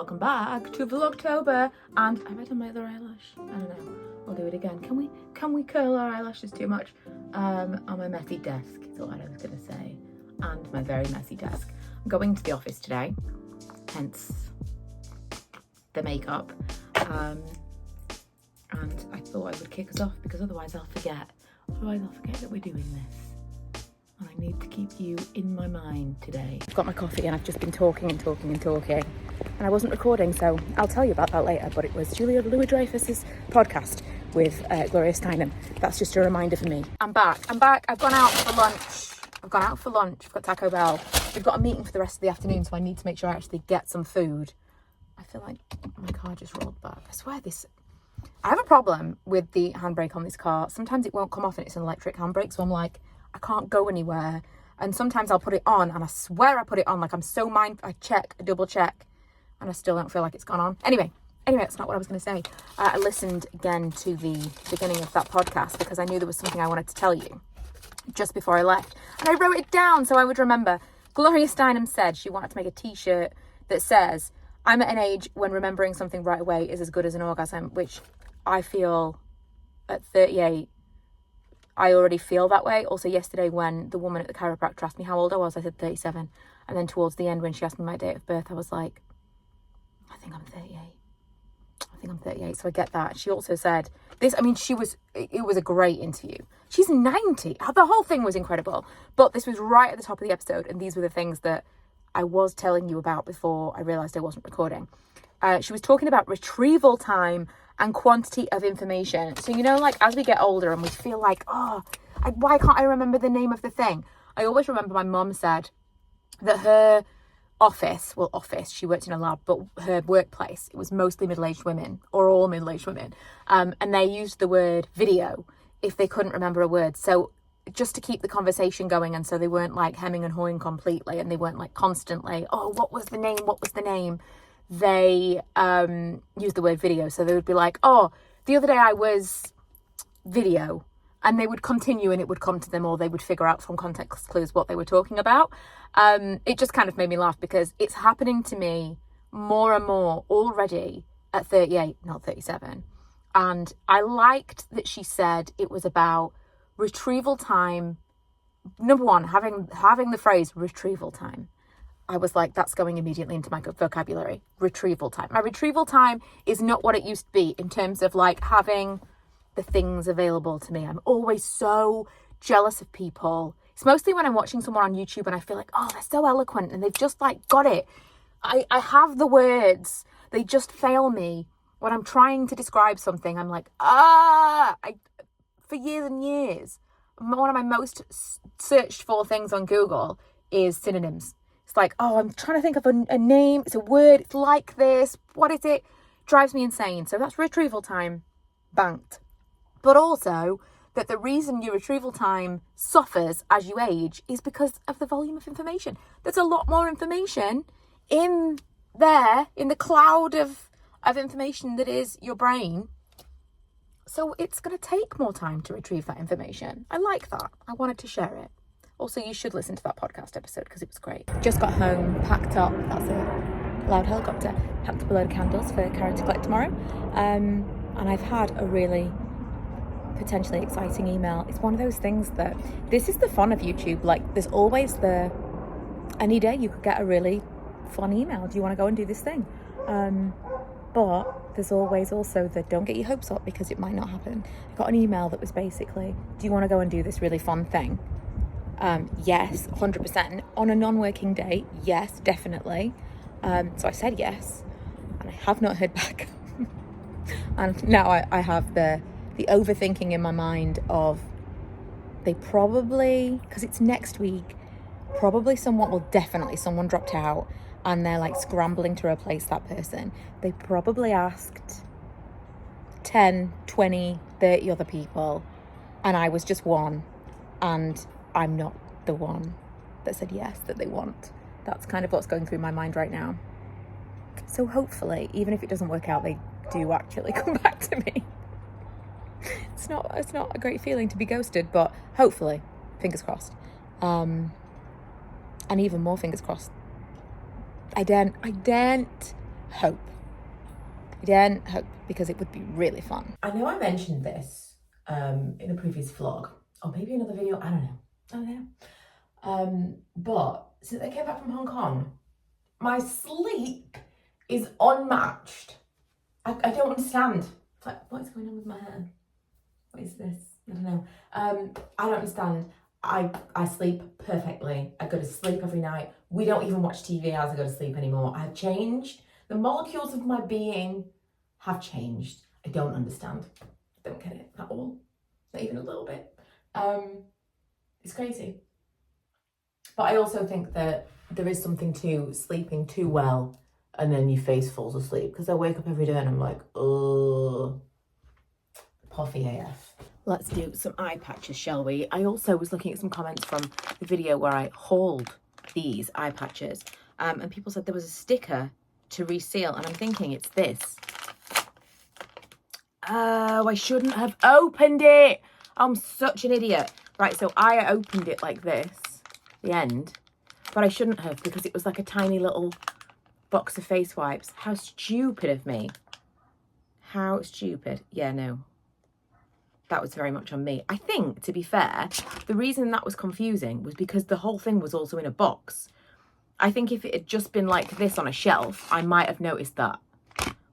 welcome back to Vlogtober. And have I done my other eyelash? I don't know. I'll do it again. Can we curl our eyelashes too much? On my messy desk is what I was gonna say. And my very messy desk. I'm going to the office today, hence the makeup. And I thought I would kick us off because otherwise I'll forget. Otherwise I'll forget that we're doing this. And I need to keep you in my mind today. I've got my coffee and I've just been talking. And I wasn't recording, so I'll tell you about that later. But it was Julia Louis-Dreyfus's podcast with Gloria Steinem. That's just a reminder for me. I'm back. I've gone out for lunch. I've got Taco Bell. We've got a meeting for the rest of the afternoon, so I need to make sure I actually get some food. I feel like my car just rolled back. I swear I have a problem with the handbrake on this car. Sometimes it won't come off and it's an electric handbrake, so I'm like, I can't go anywhere. And sometimes I'll put it on and I swear I put it on, like I'm so mindful, I double check, and I still don't feel like it's gone on. Anyway, that's not what I was going to say. I listened again to the beginning of that podcast because I knew there was something I wanted to tell you just before I left. And I wrote it down so I would remember. Gloria Steinem said she wanted to make a t-shirt that says, I'm at an age when remembering something right away is as good as an orgasm, which I feel at 38, I already feel that way. Also yesterday when the woman at the chiropractor asked me how old I was, I said 37. And then towards the end when she asked me my date of birth, I was like, I think I'm 38. So I get that. She also said this, it was a great interview. She's 90. The whole thing was incredible. But this was right at the top of the episode. And these were the things that I was telling you about before I realised I wasn't recording. She was talking about retrieval time and quantity of information. So, like as we get older and we feel like, why can't I remember the name of the thing? I always remember my mum said that her office, she worked in a lab, but her workplace, it was mostly middle-aged women or all middle-aged women. And they used the word video if they couldn't remember a word. So just to keep the conversation going. And so they weren't like hemming and hawing completely. And they weren't like constantly, what was the name? They use the word video. So they would be like, the other day I was video, and they would continue and it would come to them, or they would figure out from context clues what they were talking about. It just kind of made me laugh because it's happening to me more and more already at 38, not 37. And I liked that she said it was about retrieval time. Number one, having the phrase retrieval time. I was like, that's going immediately into my vocabulary. Retrieval time. My retrieval time is not what it used to be in terms of like having the things available to me. I'm always so jealous of people. It's mostly when I'm watching someone on YouTube and I feel like, they're so eloquent and they've just like got it. I have the words. They just fail me. When I'm trying to describe something, I'm like, for years and years, one of my most searched for things on Google is synonyms. It's like, I'm trying to think of a name. It's a word. It's like this. What is it? Drives me insane. So that's retrieval time banked. But also that the reason your retrieval time suffers as you age is because of the volume of information. There's a lot more information in there, in the cloud of information that is your brain. So it's going to take more time to retrieve that information. I like that. I wanted to share it. Also, you should listen to that podcast episode because it was great. Just got home, packed up. That's a loud helicopter. Packed up a load of candles for Karen to collect tomorrow. And I've had a really potentially exciting email. It's one of those things that, this is the fun of YouTube. Like, there's always any day you could get a really fun email. Do you want to go and do this thing? But there's always also the don't get your hopes up because it might not happen. I got an email that was basically, do you want to go and do this really fun thing? Yes, 100%. On a non-working day, yes, definitely. So I said yes, and I have not heard back. And now I have the overthinking in my mind of, they probably, because it's next week, someone dropped out and they're like scrambling to replace that person. They probably asked 10, 20, 30 other people, and I was just one, and I'm not the one that said yes that they want. That's kind of what's going through my mind right now. So hopefully, even if it doesn't work out, they do actually come back to me. It's not a great feeling to be ghosted, but hopefully, fingers crossed. And even more fingers crossed, I daren't hope. Again, hope, because it would be really fun. I know I mentioned this in a previous vlog, or maybe another video, I don't know. But since I came back from Hong Kong, my sleep is unmatched. I don't understand. It's like, what is going on with my hair? What is this? I don't know. I don't understand. I sleep perfectly. I go to sleep every night. We don't even watch TV as I go to sleep anymore. I've changed. The molecules of my being have changed. I don't understand. I don't get it at all. Not even a little bit. It's crazy. But I also think that there is something to sleeping too well and then your face falls asleep. Because I wake up every day and I'm like, oh, puffy AF. Let's do some eye patches, shall we? I also was looking at some comments from the video where I hauled these eye patches. And people said there was a sticker to reseal. And I'm thinking it's this. Oh, I shouldn't have opened it. I'm such an idiot. Right, so I opened it like this, the end. But I shouldn't have, because it was like a tiny little box of face wipes. How stupid of me. How stupid. Yeah, no. That was very much on me. I think, to be fair, the reason that was confusing was because the whole thing was also in a box. I think if it had just been like this on a shelf, I might have noticed that.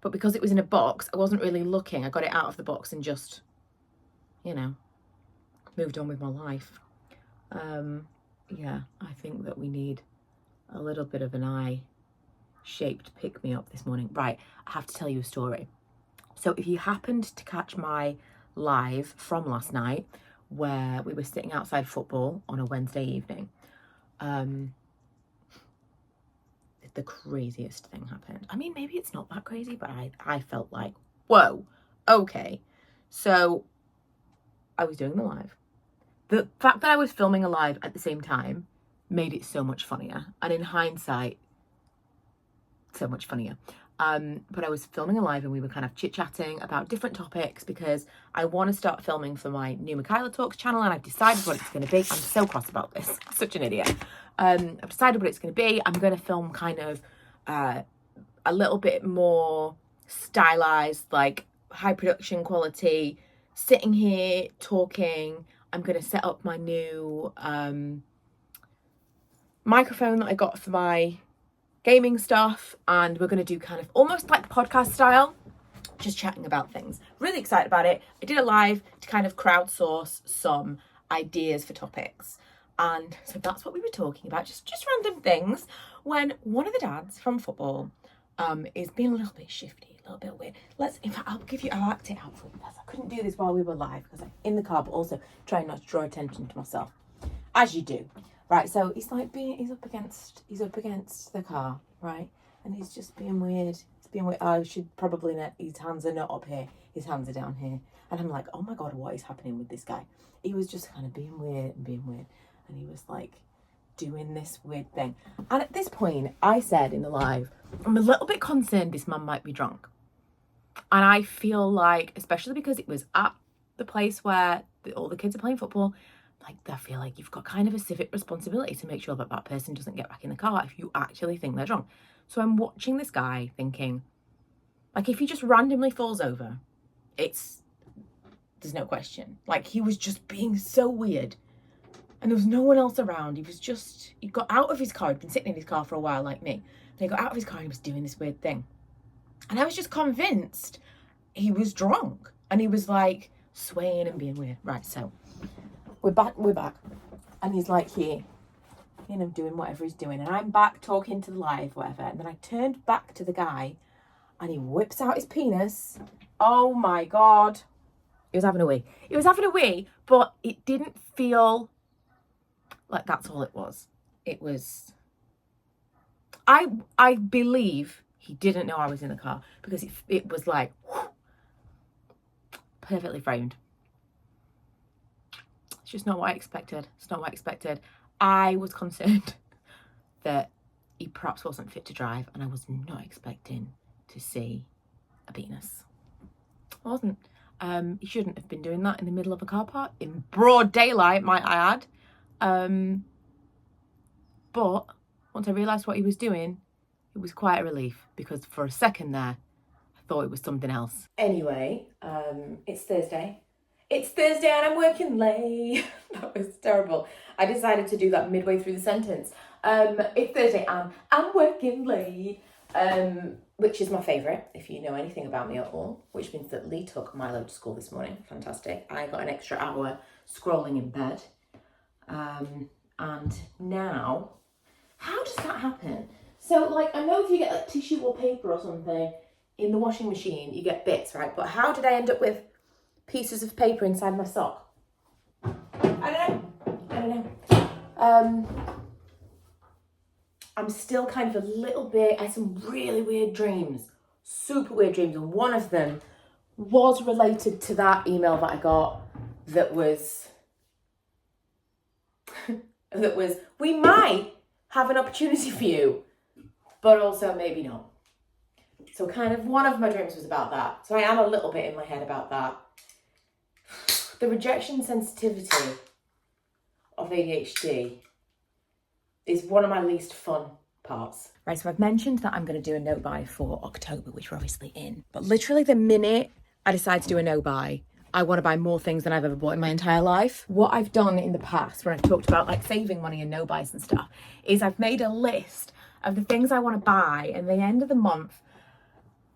But because it was in a box, I wasn't really looking. I got it out of the box and just, you know, moved on with my life. Yeah, I think that we need a little bit of an eye-shaped pick-me-up this morning. Right, I have to tell you a story. So if you happened to catch my live from last night, where we were sitting outside football on a Wednesday evening, the craziest thing happened. I mean, maybe it's not that crazy, but I felt like, whoa, okay. So I was doing the live. The fact that I was filming a live at the same time made it so much funnier. And in hindsight, so much funnier. But I was filming a live and we were kind of chit-chatting about different topics because I want to start filming for my new Michaela Talks channel and I've decided what it's going to be. I'm so cross about this. Such an idiot. I've decided what it's going to be. I'm going to film kind of a little bit more stylized, like high production quality, sitting here talking. I'm going to set up my new microphone that I got for my gaming stuff, and we're going to do kind of almost like podcast style, just chatting about things. Really excited about it. I did a live to kind of crowdsource some ideas for topics, and so that's what we were talking about, just random things, when one of the dads from football is being a little bit shifty, a little bit weird. In fact, I'll act it out for you guys. I couldn't do this while we were live because I'm in the car, but also trying not to draw attention to myself, as you do. Right, so he's like he's up against the car, right? And he's just being weird. It's being weird. I should probably not, his hands are not up here. His hands are down here. And I'm like, oh my God, what is happening with this guy? He was just kind of being weird. And he was like doing this weird thing. And at this point, I said in the live, I'm a little bit concerned this man might be drunk. And I feel like, especially because it was at the place where all the kids are playing football, like, I feel like you've got kind of a civic responsibility to make sure that that person doesn't get back in the car if you actually think they're drunk. So I'm watching this guy thinking, like, if he just randomly falls over, there's no question. Like, he was just being so weird. And there was no one else around. He got out of his car. He'd been sitting in his car for a while, like me. And he got out of his car and he was doing this weird thing. And I was just convinced he was drunk. And he was, like, swaying and being weird. Right, so we're back. And he's like here, you know, doing whatever he's doing. And I'm back talking to the live, whatever. And then I turned back to the guy and he whips out his penis. Oh my God. He was having a wee. He was having a wee, but it didn't feel like that's all it was. It was, I believe he didn't know I was in the car because it was like, whew, perfectly framed. It's just not what I expected. It's not what I expected. I was concerned that he perhaps wasn't fit to drive, and I was not expecting to see a penis. I wasn't. He shouldn't have been doing that in the middle of a car park in broad daylight, might I add. But once I realised what he was doing, it was quite a relief because for a second there, I thought it was something else. Anyway, it's Thursday. It's Thursday and I'm working late. That was terrible. I decided to do that midway through the sentence. It's Thursday and I'm working late, which is my favourite, if you know anything about me at all, which means that Lee took Milo to school this morning. Fantastic. I got an extra hour scrolling in bed. And now, how does that happen? So, like, I know if you get like tissue or paper or something in the washing machine, you get bits, right? But how did I end up with pieces of paper inside my sock? I don't know. I'm still kind of a little bit, I had some really weird dreams, super weird dreams. And one of them was related to that email that I got that was, we might have an opportunity for you, but also maybe not. So kind of one of my dreams was about that. So I am a little bit in my head about that. The rejection sensitivity of ADHD is one of my least fun parts. Right, so I've mentioned that I'm going to do a no buy for October, which we're obviously in. But literally the minute I decide to do a no buy, I want to buy more things than I've ever bought in my entire life. What I've done in the past when I've talked about like saving money and no buys and stuff is I've made a list of the things I want to buy, and at the end of the month,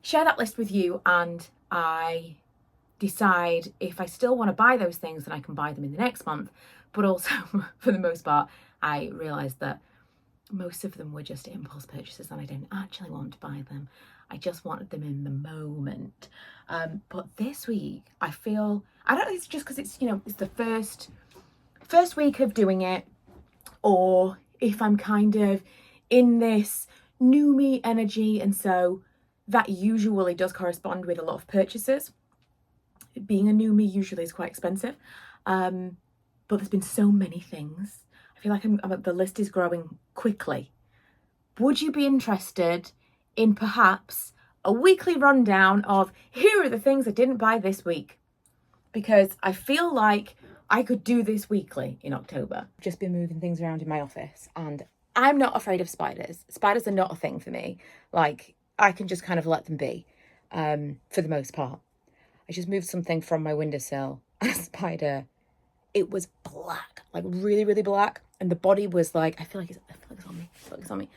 share that list with you, and I decide if I still want to buy those things, then I can buy them in the next month. But also, for the most part, I realised that most of them were just impulse purchases and I didn't actually want to buy them. I just wanted them in the moment. But this week, I feel, I don't know, it's just because it's, you know, it's the first week of doing it, or if I'm kind of in this new me energy, and so that usually does correspond with a lot of purchases. Being a new me usually is quite expensive, but there's been so many things. I feel like the list is growing quickly. Would you be interested in perhaps a weekly rundown of here are the things I didn't buy this week? Because I feel like I could do this weekly in October. I've just been moving things around in my office and I'm not afraid of spiders. Spiders are not a thing for me. Like, I can just kind of let them be, for the most part. I just moved something from my windowsill and a spider, it was black, like really, really black. And the body was like, I feel like it's on me.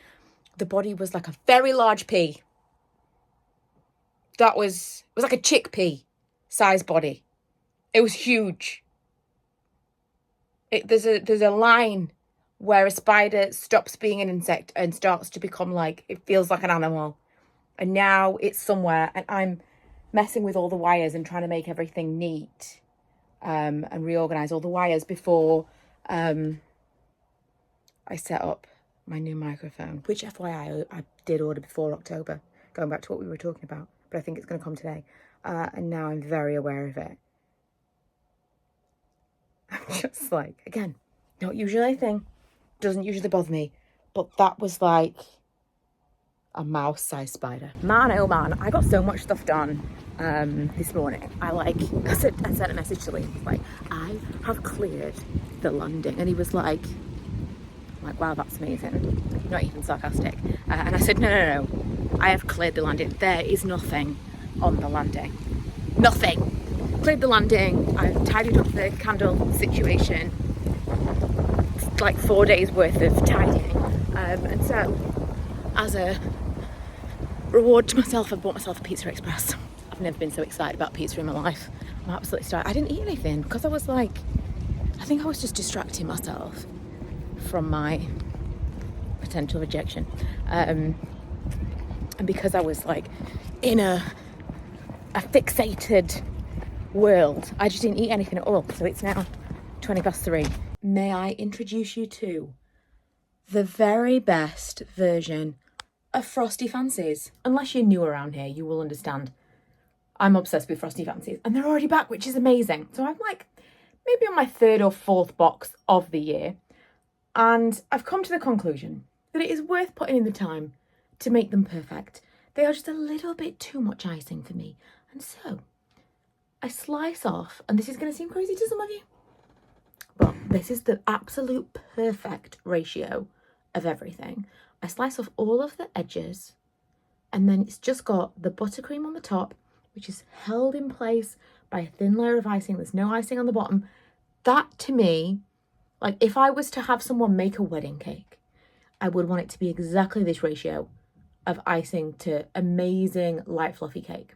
The body was like a very large pea. It was like a chickpea size body. It was huge. There's a line where a spider stops being an insect and starts to become like, it feels like an animal. And now it's somewhere and I'm messing with all the wires and trying to make everything neat, and reorganize all the wires before I set up my new microphone, which FYI I did order before October, going back to what we were talking about, but I think it's going to come today. And now I'm very aware of it. I'm just like, again, not usually a thing, doesn't usually bother me, but that was like a mouse-sized spider. Man, oh man, I got so much stuff done this morning. I sent a message to Lee, like, I have cleared the landing, and he was like, wow, that's amazing, not even sarcastic. And I said, no, I have cleared the landing. There is nothing on the landing. Nothing. Cleared the landing. I've tidied up the candle situation. It's like 4 days worth of tidying. And so, as a reward to myself, I bought myself a Pizza Express. I've never been so excited about pizza in my life. I'm absolutely starved. I didn't eat anything because I was like, I think I was just distracting myself from my potential rejection. And because I was like in a fixated world, I just didn't eat anything at all. So it's now 3:20. May I introduce you to the very best version of Frosty Fancies? Unless you're new around here, you will understand. I'm obsessed with Frosty Fancies and they're already back, which is amazing. So I'm like maybe on my 3rd or 4th box of the year. And I've come to the conclusion that it is worth putting in the time to make them perfect. They are just a little bit too much icing for me. And so I slice off, and this is going to seem crazy to some of you, but this is the absolute perfect ratio of everything. I slice off all of the edges, and then it's just got the buttercream on the top, which is held in place by a thin layer of icing. There's no icing on the bottom. That to me, like if I was to have someone make a wedding cake, I would want it to be exactly this ratio of icing to amazing light fluffy cake.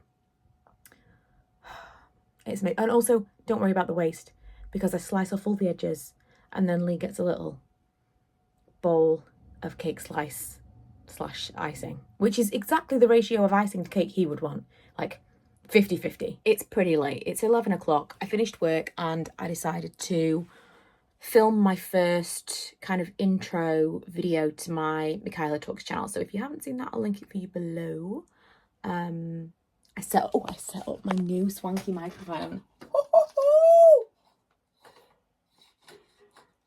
It's made, and also don't worry about the waste because I slice off all the edges and then Lee gets a little bowl of cake slice / icing, which is exactly the ratio of icing to cake he would want, like 50-50. It's pretty late. It's 11 o'clock. I finished work and I decided to film my first kind of intro video to my Michaela Talks channel. So if you haven't seen that, I'll link it for you below. I set up my new swanky microphone.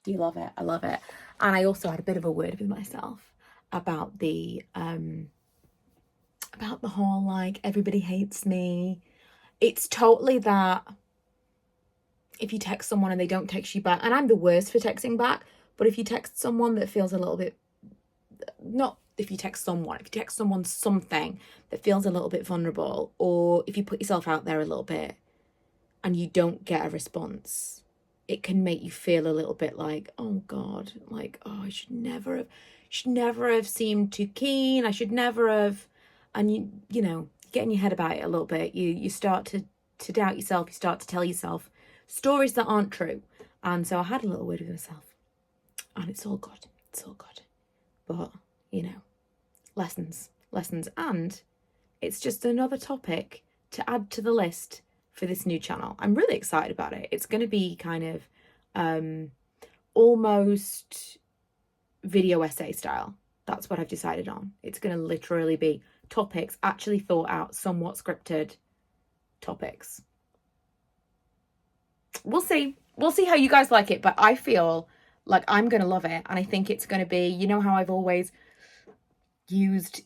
Do you love it? I love it. And I also had a bit of a word with myself about the whole, like, everybody hates me. It's totally that if you text someone and they don't text you back, and I'm the worst for texting back, but if you text someone that feels a little bit, if you text someone something that feels a little bit vulnerable, or if you put yourself out there a little bit and you don't get a response, it can make you feel a little bit like, oh God, like, oh, I should never have seemed too keen. I should never have. And you know, you get in your head about it a little bit. You start to doubt yourself. You start to tell yourself stories that aren't true. And so I had a little word with myself, and it's all good. It's all good. But, you know, lessons. And it's just another topic to add to the list for this new channel. I'm really excited about it. It's going to be kind of almost video essay style. That's what I've decided on. It's going to literally be topics, actually thought out, somewhat scripted topics. We'll see how you guys like it, but I feel like I'm going to love it. And I think it's going to be, you know how I've always used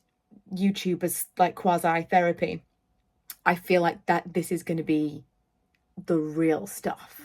YouTube as like quasi therapy. I feel like that this is going to be the real stuff.